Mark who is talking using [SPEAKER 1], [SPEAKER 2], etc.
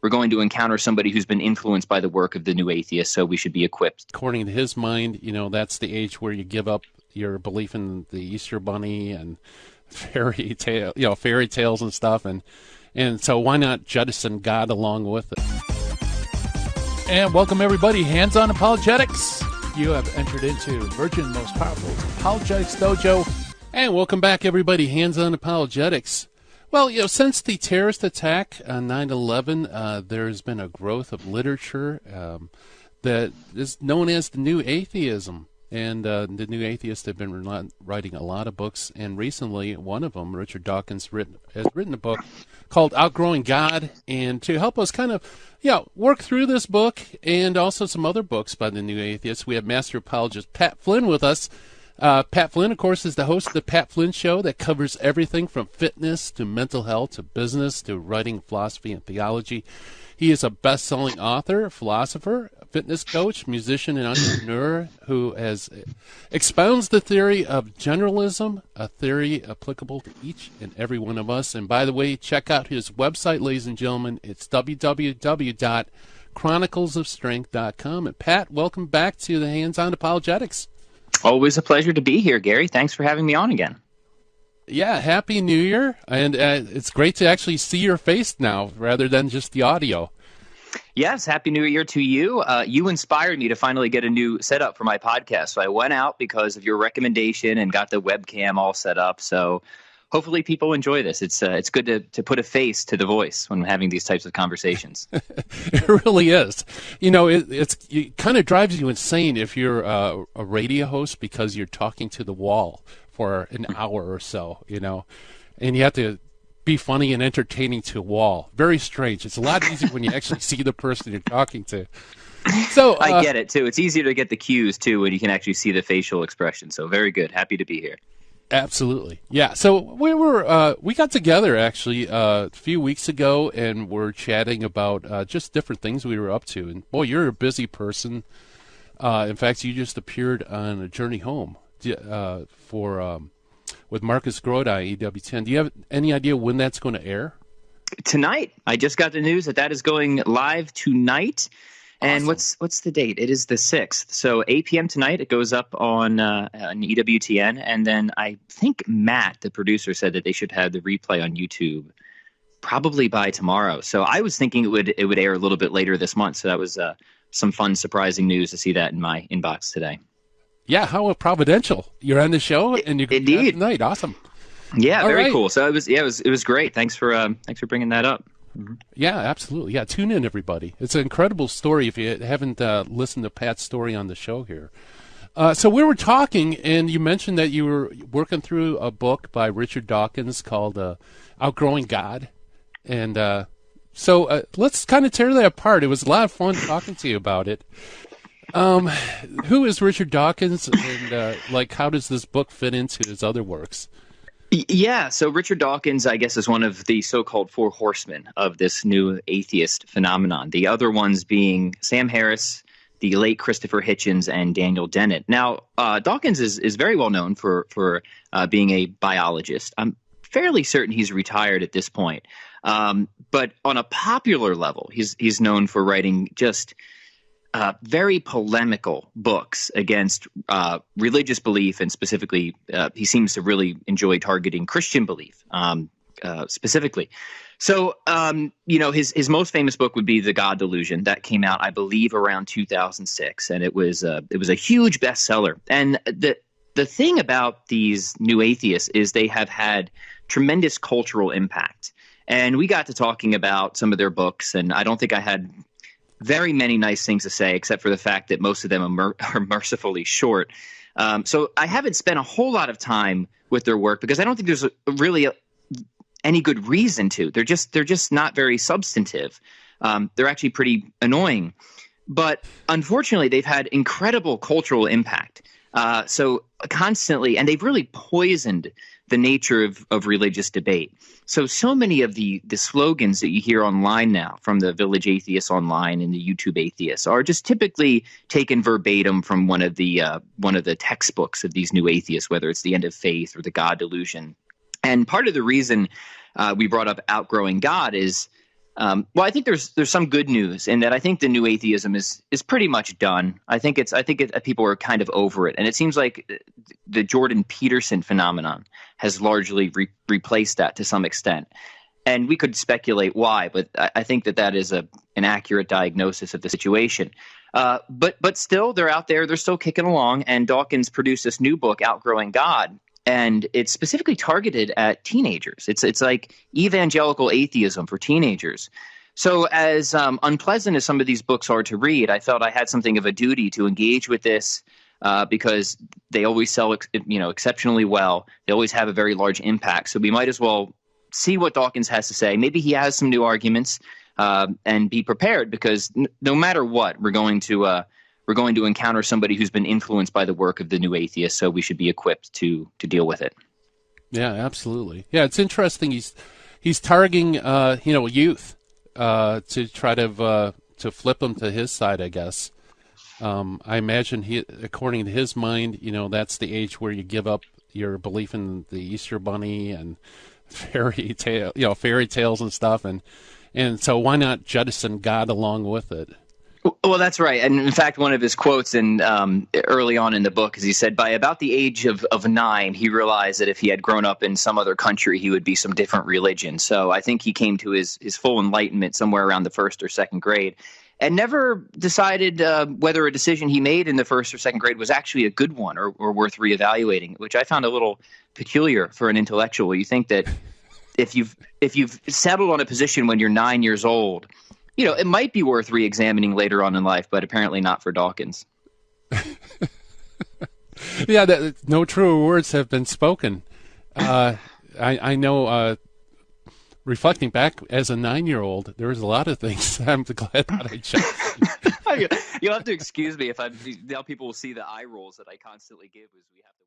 [SPEAKER 1] we're going to encounter somebody who's been influenced by the work of the new atheist, so we should be equipped.
[SPEAKER 2] According to his mind, that's the age where you give up your belief in the Easter Bunny and fairy tales and stuff, and so why not jettison God along with it?
[SPEAKER 3] And welcome everybody, Hands On Apologetics. You have entered into Virgin Most Powerful Apologetics Dojo.
[SPEAKER 2] And welcome back everybody, Hands On Apologetics. Well, since the terrorist attack on 9/11, there's been a growth of literature that is known as the New Atheism. And the New Atheists have been writing a lot of books. And recently, one of them, Richard Dawkins, has written a book called Outgrowing God. And to help us kind of work through this book and also some other books by the New Atheists, we have Master Apologist Patt Flynn with us. Patt Flynn, of course, is the host of the Patt Flynn Show that covers everything from fitness to mental health to business to writing philosophy and theology. He is a best-selling author, philosopher, fitness coach, musician, and entrepreneur who expounds the theory of generalism, a theory applicable to each and every one of us. And by the way, check out his website, ladies and gentlemen. It's www.chroniclesofstrength.com. And Pat, welcome back to the Hands On Apologetics.
[SPEAKER 1] Always a pleasure to be here, Gary. Thanks for having me on again.
[SPEAKER 2] Yeah, Happy New Year. And it's great to actually see your face now rather than just the audio.
[SPEAKER 1] Yes, Happy New Year to you. You inspired me to finally get a new setup for my podcast. So I went out because of your recommendation and got the webcam all set up. So hopefully people enjoy this. It's good to put a face to the voice when having these types of conversations.
[SPEAKER 2] It really is. It kind of drives you insane if you're a radio host because you're talking to the wall for an hour or so, and you have to be funny and entertaining to a wall. Very strange. It's a lot easier when you actually see the person you're talking to. So
[SPEAKER 1] I get it too. It's easier to get the cues too when you can actually see the facial expression. So very good. Happy to be here.
[SPEAKER 2] Absolutely. Yeah. So we got together actually a few weeks ago and we're chatting about just different things we were up to. And boy, you're a busy person. In fact, you just appeared on A Journey Home with Marcus Grodi, EWTN. Do you have any idea when that's going to air?
[SPEAKER 1] Tonight. I just got the news that is going live tonight. And
[SPEAKER 2] awesome.
[SPEAKER 1] what's the date? It is the 6th. So 8 p.m. tonight. It goes up on EWTN. And then I think Matt, the producer, said that they should have the replay on YouTube probably by tomorrow. So I was thinking it would air a little bit later this month. So that was some fun, surprising news to see that in my inbox today.
[SPEAKER 2] Yeah, how providential! You're on the show, and you can
[SPEAKER 1] indeed
[SPEAKER 2] tonight. Awesome.
[SPEAKER 1] Yeah, very cool. So it was great. Thanks for bringing that up.
[SPEAKER 2] Mm-hmm. Yeah, absolutely. Yeah, tune in, everybody. It's an incredible story. If you haven't listened to Pat's story on the show here, so we were talking, and you mentioned that you were working through a book by Richard Dawkins called "Outgrowing God," and so let's kind of tear that apart. It was a lot of fun talking to you about it. Who is Richard Dawkins, and how does this book fit into his other works?
[SPEAKER 1] Yeah, so Richard Dawkins, I guess, is one of the so-called four horsemen of this new atheist phenomenon. The other ones being Sam Harris, the late Christopher Hitchens, and Daniel Dennett. Now, Dawkins is very well known for being a biologist. I'm fairly certain he's retired at this point. But on a popular level, he's known for writing just very polemical books against religious belief, and specifically, he seems to really enjoy targeting Christian belief specifically. So, his most famous book would be The God Delusion. That came out, I believe, around 2006, and it was a huge bestseller. And the thing about these new atheists is they have had tremendous cultural impact. And we got to talking about some of their books, and I don't think I had very many nice things to say, except for the fact that most of them are mercifully short. So I haven't spent a whole lot of time with their work because I don't think there's really any good reason to. They're just not very substantive. They're actually pretty annoying. But unfortunately, they've had incredible cultural impact. So constantly, and they've really poisoned the nature of religious debate. So many of the slogans that you hear online now from the Village Atheists online and the YouTube Atheists are just typically taken verbatim from one of the textbooks of these new atheists, whether it's The End of Faith or The God Delusion. And part of the reason we brought up Outgrowing God is Well, I think there's some good news in that I think the new atheism is pretty much done. I think people are kind of over it, and it seems like the Jordan Peterson phenomenon has largely replaced that to some extent. And we could speculate why, but I think that is an accurate diagnosis of the situation. But still, they're out there. They're still kicking along. And Dawkins produced this new book, Outgrowing God, and it's specifically targeted at teenagers. It's like evangelical atheism for teenagers. So as unpleasant as some of these books are to read, I felt I had something of a duty to engage with this because they always sell exceptionally well. They always have a very large impact. So we might as well see what Dawkins has to say. Maybe he has some new arguments, and be prepared, because no matter what, we're going to encounter somebody who's been influenced by the work of the new atheist. So we should be equipped to deal with it. Yeah,
[SPEAKER 2] absolutely. Yeah, it's interesting. He's targeting youth to try to flip them to his side, I guess. I imagine according to his mind, that's the age where you give up your belief in the Easter Bunny and fairy tales and stuff, and so why not jettison God along with it?
[SPEAKER 1] Well, that's right. And in fact, one of his quotes early on in the book is he said, by about the age of 9, he realized that if he had grown up in some other country, he would be some different religion. So I think he came to his full enlightenment somewhere around the 1st or 2nd grade, and never decided whether a decision he made in the 1st or 2nd grade was actually a good one or worth reevaluating, which I found a little peculiar for an intellectual. You think that if you've settled on a position when you're 9 years old, it might be worth re-examining later on in life, but apparently not for Dawkins.
[SPEAKER 2] Yeah, no truer words have been spoken. I know, reflecting back as a 9-year-old, there was a lot of things I'm glad that I checked.
[SPEAKER 1] You'll have to excuse me if now people will see the eye rolls that I constantly give as we have to